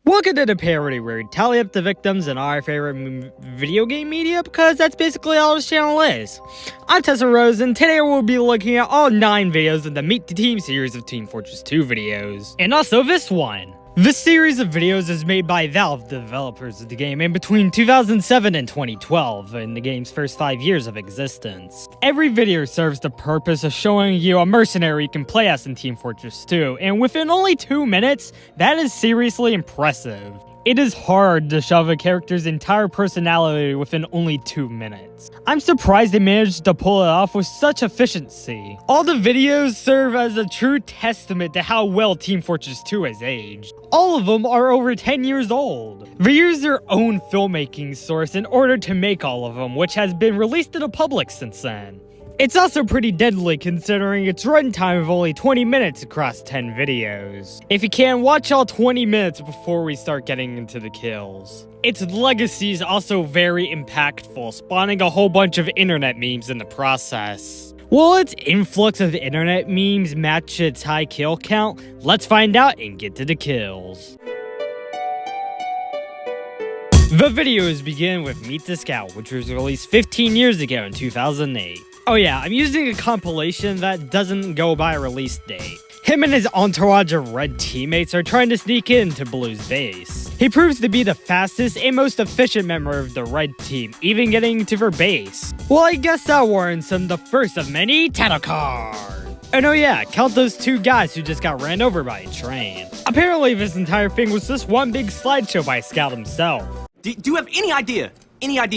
Welcome to the Parody, where we tally up the victims in our favorite video game media, because that's basically all this channel is. I'm Tessa Rose, and today we'll be looking at all 9 videos in the Meet the Team series of Team Fortress 2 videos. And also this one. This series of videos is made by Valve, the developers of the game, in between 2007 and 2012, in the game's first 5 years of existence. Every video serves the purpose of showing you a mercenary you can play as in Team Fortress 2, and within only 2 minutes, that is seriously impressive. It is hard to shove a character's entire personality within only 2 minutes. I'm surprised they managed to pull it off with such efficiency. All the videos serve as a true testament to how well Team Fortress 2 has aged. All of them are over 10 years old. They use their own filmmaking source in order to make all of them, which has been released to the public since then. It's also pretty deadly considering its runtime of only 20 minutes across 10 videos. If you can, watch all 20 minutes before we start getting into the kills. Its legacy is also very impactful, spawning a whole bunch of internet memes in the process. Will its influx of internet memes match its high kill count? Let's find out and get to the kills. The videos begin with Meet the Scout, which was released 15 years ago in 2008. Oh yeah, I'm using a compilation that doesn't go by a release date. Him and his entourage of red teammates are trying to sneak into Blue's base. He proves to be the fastest and most efficient member of the red team, even getting to their base. Well, I guess that warrants him the first of many title cards. And oh yeah, count those 2 guys who just got ran over by a train. Apparently this entire thing was just one big slideshow by Scout himself. Do you have any idea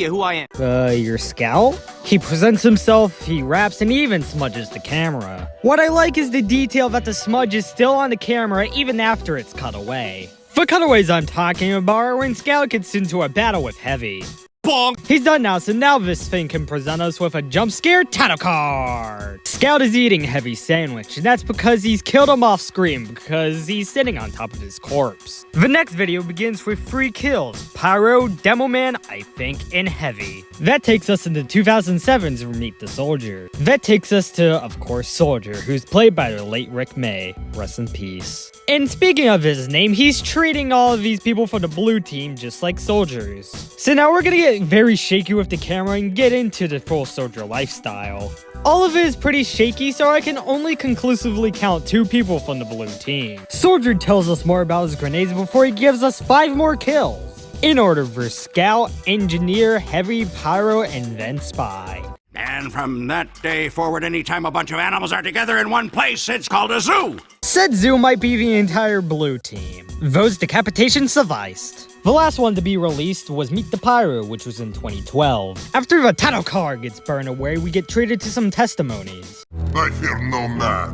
who I am? Your Scout? He presents himself, he raps, and he even smudges the camera. What I like is the detail that the smudge is still on the camera even after it's cut away. The cutaways I'm talking about are when Scout gets into a battle with Heavy. Bonk! He's done now, so now this thing can present us with a jump scare title card. Scout is eating Heavy's sandwich, and that's because he's killed him off screen because he's sitting on top of his corpse. The next video begins with 3 kills: Pyro, Demo Man, I think, and Heavy. That takes us into 2007's Meet the Soldier. That takes us to, of course, Soldier, who's played by the late Rick May. Rest in peace. And speaking of his name, he's treating all of these people for the blue team just like soldiers. So now we're gonna get very shaky with the camera and get into the full soldier lifestyle. All of it is pretty shaky, so I can only conclusively count 2 people from the blue team. Soldier tells us more about his grenades before he gives us 5 more kills. In order for Scout, Engineer, Heavy, Pyro, and then Spy. And from that day forward, anytime a bunch of animals are together in one place, it's called a zoo. Said zoo might be the entire blue team. Those decapitations sufficed. The last one to be released was Meet the Pyro, which was in 2012. After the title card gets burned away, we get treated to some testimonies. I fear no man,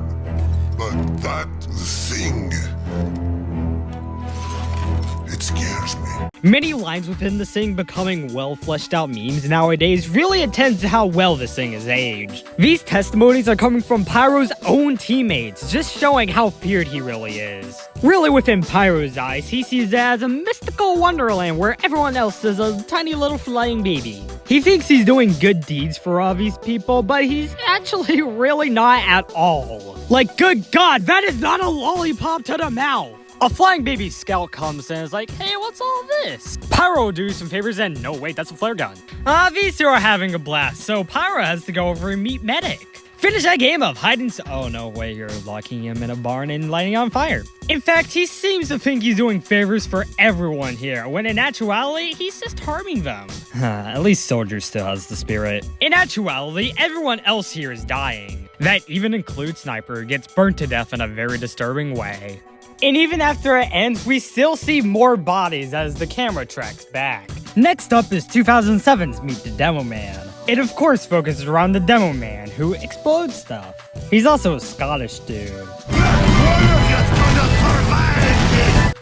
but that thing, it scares me. Many lines within this thing becoming well fleshed out memes nowadays really attends to how well this thing has aged. These testimonies are coming from Pyro's own teammates, just showing how feared he really is. Really, within Pyro's eyes, he sees it as a mystical wonderland where everyone else is a tiny little flying baby. He thinks he's doing good deeds for all these people, but he's actually really not at all. Like, good God, that is not a lollipop to the mouth! A flying baby Scout comes in and is like, hey, what's all this? Pyro will do some favors and no, wait, that's a flare gun. These 2 are having a blast, so Pyro has to go over and meet Medic. Finish that game of hide and oh no, wait, you're locking him in a barn and lighting on fire. In fact, he seems to think he's doing favors for everyone here, when in actuality, he's just harming them. At least Soldier still has the spirit. In actuality, everyone else here is dying. That even includes Sniper, who gets burnt to death in a very disturbing way. And even after it ends, we still see more bodies as the camera tracks back. Next up is 2007's Meet the Demo Man. It of course focuses around the Demo Man, who explodes stuff. He's also a Scottish dude.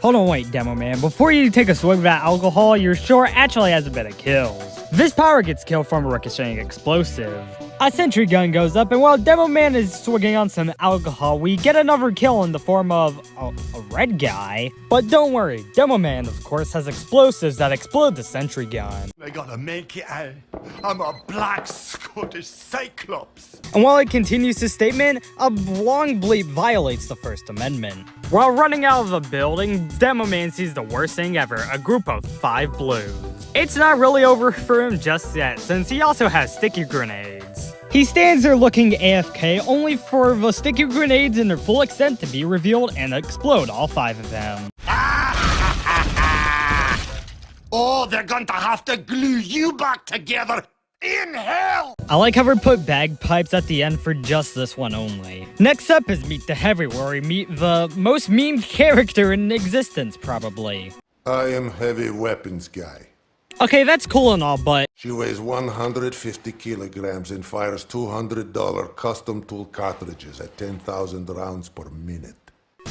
Hold on, wait, Demo Man. Before you take a swig of that alcohol, your shore actually has a bit of kills. This Pyro gets killed from a ricocheting explosive. A sentry gun goes up, and while Demo Man is swigging on some alcohol, we get another kill in the form of a red guy. But don't worry, Demo Man, of course, has explosives that explode the sentry gun. I gotta make it out. I'm a black Scottish cyclops. And while it continues his statement, a long bleep violates the First Amendment. While running out of the building, Demo Man sees the worst thing ever, a group of 5 blues. It's not really over for him just yet, since he also has sticky grenades. He stands there looking AFK, only for the sticky grenades in their full extent to be revealed and explode all 5 of them. Oh, they're going to have to glue you back together in hell! I like how we put bagpipes at the end for just this one only. Next up is Meet the Heavy, where we meet the most memed character in existence, probably. I am heavy weapons guy. Okay, that's cool and all, but She weighs 150 kilograms and fires $200 custom tool cartridges at 10,000 rounds per minute.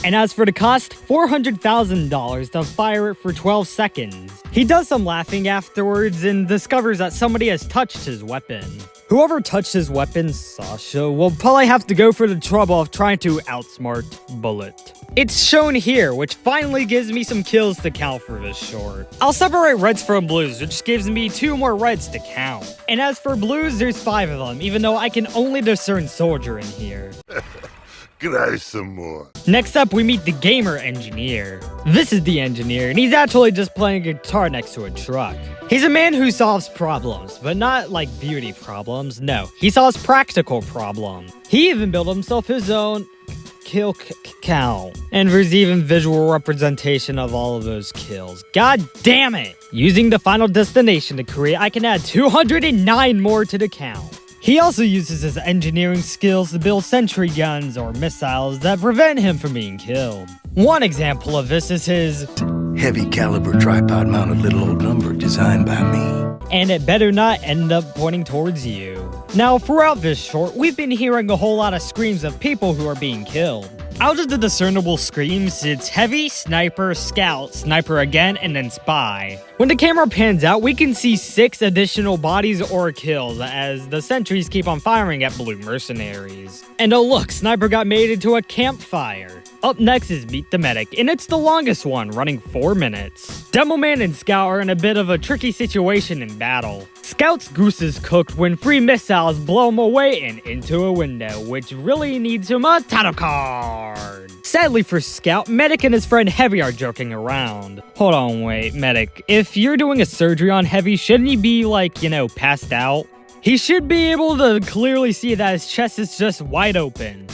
and as for the cost, $400,000 to fire it for 12 seconds. He does some laughing afterwards and discovers that somebody has touched his weapon. Whoever touched his weapon, Sasha, will probably have to go for the trouble of trying to outsmart Bullet. It's shown here, which finally gives me some kills to count for this short. I'll separate reds from blues, which gives me 2 more reds to count. And as for blues, there's 5 of them, even though I can only discern soldier in here. Cry some more. Next up, we meet the gamer engineer. This is the engineer, and he's actually just playing a guitar next to a truck. He's a man who solves problems, but not like beauty problems, no. He solves practical problems. He even built himself his own kill count. And there's even visual representation of all of those kills. God damn it! Using the final destination to create, I can add 209 more to the count. He also uses his engineering skills to build sentry guns or missiles that prevent him from being killed. One example of this is his heavy caliber tripod mounted little old number designed by me. And it better not end up pointing towards you. Now, throughout this short, we've been hearing a whole lot of screams of people who are being killed. Out of the discernible screams, it's heavy, sniper, scout, sniper again, and then spy. When the camera pans out, we can see 6 additional bodies or kills as the sentries keep on firing at blue mercenaries. And oh look, sniper got made into a campfire. Up next is Meet the Medic, and it's the longest one, running 4 minutes. Demo Man and Scout are in a bit of a tricky situation in battle. Scout's goose is cooked when 3 missiles blow him away and into a window, which really needs him a title card. Sadly for Scout, Medic and his friend Heavy are joking around. Hold on, wait, Medic, if you're doing a surgery on Heavy, shouldn't he be like, passed out? He should be able to clearly see that his chest is just wide open.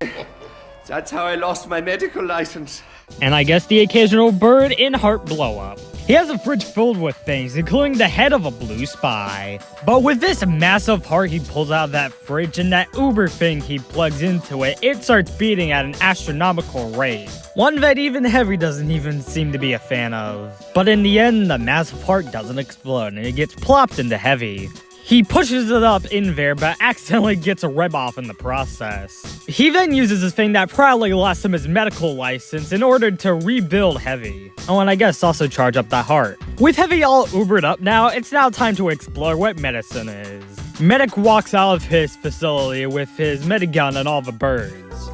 That's how I lost my medical license. And I guess the occasional bird in heart blow up. He has a fridge filled with things, including the head of a blue spy. But with this massive heart he pulls out of that fridge and that Uber thing he plugs into it, it starts beating at an astronomical rate. One that even Heavy doesn't even seem to be a fan of. But in the end, the massive heart doesn't explode and it gets plopped into Heavy. He pushes it up in there, but accidentally gets a rib off in the process. He then uses this thing that probably lost him his medical license in order to rebuild Heavy. Oh, and I guess also charge up that heart. With Heavy all Ubered up now, it's now time to explore what medicine is. Medic walks out of his facility with his medigun and all the birds.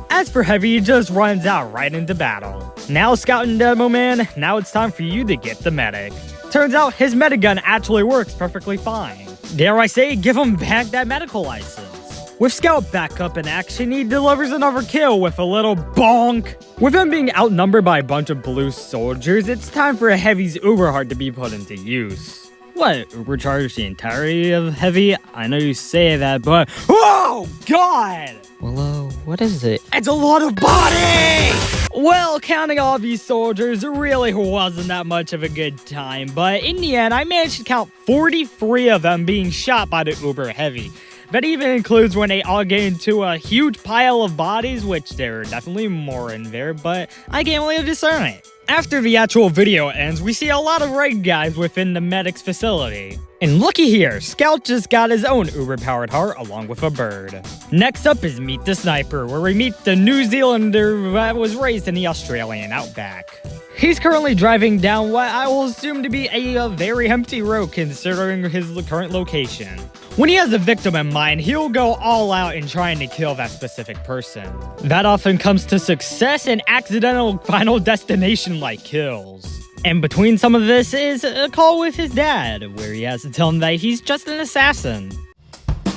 As for Heavy, he just runs out right into battle. Now, Scout and Demo Man, now it's time for you to get the medic. Turns out his medigun actually works perfectly fine. Dare I say, give him back that medical license. With Scout back up in action, he delivers another kill with a little bonk. With him being outnumbered by a bunch of blue soldiers, it's time for Heavy's Uber heart to be put into use. What, Ubercharge the entirety of Heavy? I know you say that, but oh god! Well, what is it? It's a lot of body! Well, counting all these soldiers, it really wasn't that much of a good time, but in the end, I managed to count 43 of them being shot by the Uber Heavy. That even includes when they all get into a huge pile of bodies, which there are definitely more in there, but I can't really discern it. After the actual video ends, we see a lot of red guys within the medic's facility. And looky here, Scout just got his own Uber-powered heart along with a bird. Next up is Meet the Sniper, where we meet the New Zealander that was raised in the Australian outback. He's currently driving down what I will assume to be a very empty road considering his current location. When he has a victim in mind, he'll go all out in trying to kill that specific person. That often comes to success and accidental final destination-like kills. And between some of this is a call with his dad, where he has to tell him that he's just an assassin.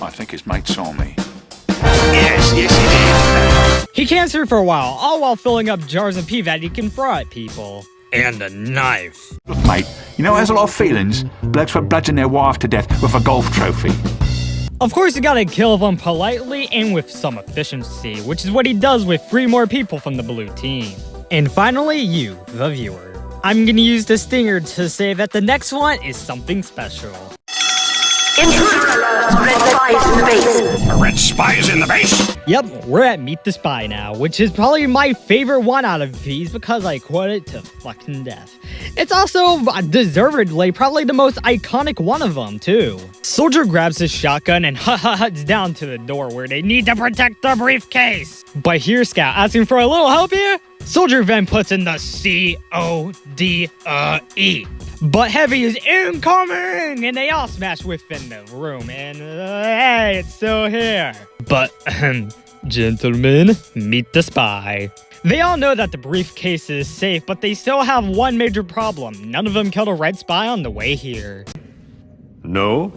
I think his mate saw me. Yes, he did. He camps here for a while, all while filling up jars of pee that he can throw at people. And a knife. Look, mate, you know it has a lot of feelings. Blokes would bludgeon their wife to death with a golf trophy. Of course, you gotta kill them politely and with some efficiency, which is what he does with 3 more people from the blue team. And finally, you, the viewer. I'm gonna use the stinger to say that the next one is something special. Intruder alert! Red spy is in the base. A red spy is in the base? Yep, we're at Meet the Spy now, which is probably my favorite one out of these because I quote it to fucking death. It's also, deservedly, probably the most iconic one of them, too. Soldier grabs his shotgun and huts down to the door where they need to protect the briefcase. But here's Scout asking for a little help here. Soldier then puts in the C-O-D-E. But Heavy is incoming! And they all smash within the room, and hey, it's still here. But, gentlemen, meet the spy. They all know that the briefcase is safe, but they still have one major problem. None of them killed a red spy on the way here. No?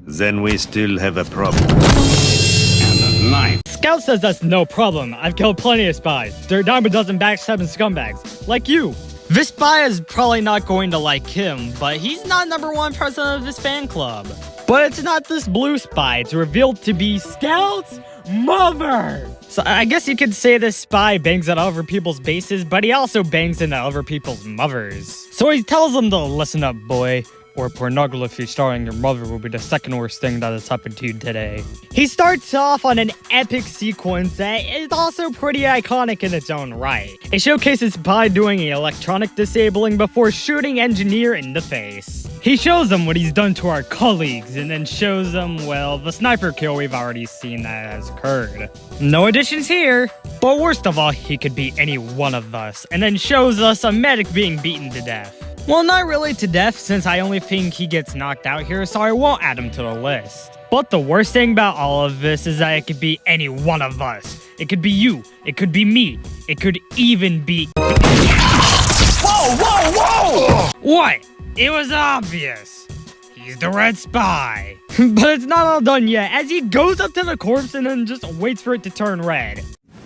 Then we still have a problem. And a knife. Scout says that's no problem. I've killed plenty of spies. They're a dime a dozen backstabbing scumbags. Like you. This spy is probably not going to like him, but he's not #1 president of his fan club. But it's not this blue spy. It's revealed to be Scout's mother. So I guess you could say this spy bangs at other people's bases, but he also bangs into other people's mothers. So he tells them to listen up, boy, or pornography starring your mother will be the second worst thing that has happened to you today. He starts off on an epic sequence that is also pretty iconic in its own right. It showcases Spy doing electronic disabling before shooting Engineer in the face. He shows them what he's done to our colleagues, and then shows them, well, the sniper kill we've already seen that has occurred. No additions here. But worst of all, he could be any one of us, and then shows us a medic being beaten to death. Well, not really to death, since I only think he gets knocked out here, so I won't add him to the list. But the worst thing about all of this is that it could be any one of us. It could be you. It could be me. It could even be... Whoa, whoa, whoa! What? It was obvious. He's the red spy. But it's not all done yet, as he goes up to the corpse and then just waits for it to turn red.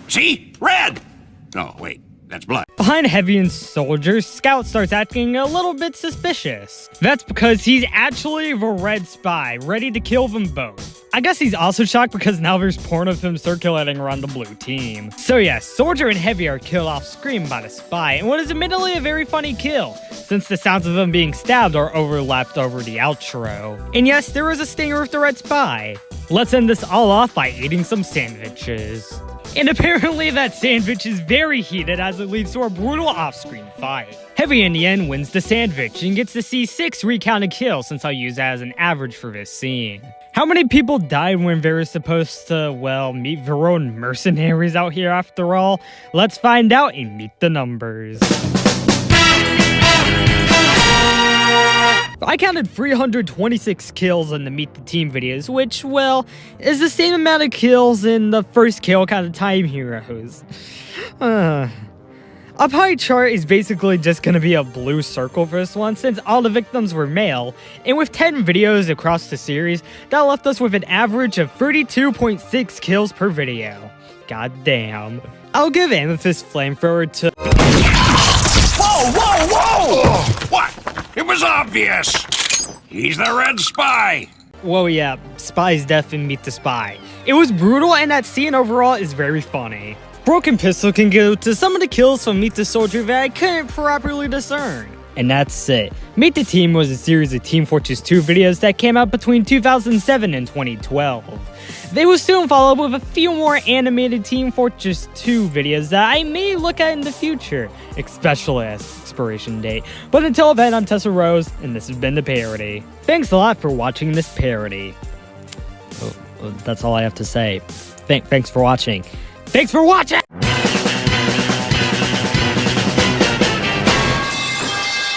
See? Red! Oh, wait. That's blood. Behind Heavy and Soldier, Scout starts acting a little bit suspicious. That's because he's actually the red spy, ready to kill them both. I guess he's also shocked because now there's porn of him circulating around the blue team. So yeah, Soldier and Heavy are killed off screen by the spy, and what is admittedly a very funny kill, since the sounds of them being stabbed are overlapped over the outro. And yes, there is a stinger with the red spy. Let's end this all off by eating some sandwiches. And apparently that sandwich is very heated as it leads to a brutal off-screen fight. Heavy in the end wins the sandwich and gets to see 6 recounted kills, since I'll use that as an average for this scene. How many people died when they were supposed to, well, meet their own mercenaries out here after all? Let's find out and meet the numbers. I counted 326 kills in the Meet the Team videos, which, well, is the same amount of kills in the first kill count of Time Heroes. A pie chart is basically just gonna be a blue circle for this one, since all the victims were male, and with 10 videos across the series, that left us with an average of 32.6 kills per video. God damn. I'll give Amethyst Flamethrower to... Whoa, whoa, whoa! What? It was obvious! He's the red spy! Whoa, yeah, Spy's death and Meet the Spy. It was brutal, and that scene overall is very funny. Broken Pistol can go to some of the kills from Meet the Soldier that I couldn't properly discern. And that's it. Meet the Team was a series of Team Fortress 2 videos that came out between 2007 and 2012. They will soon follow up with a few more animated Team Fortress 2 videos that I may look at in the future, especially as expiration date. But until then, I'm Tessa Rose, and this has been the Parody. Thanks a lot for watching this parody. Oh, that's all I have to say. Thanks for watching. Thanks for watching!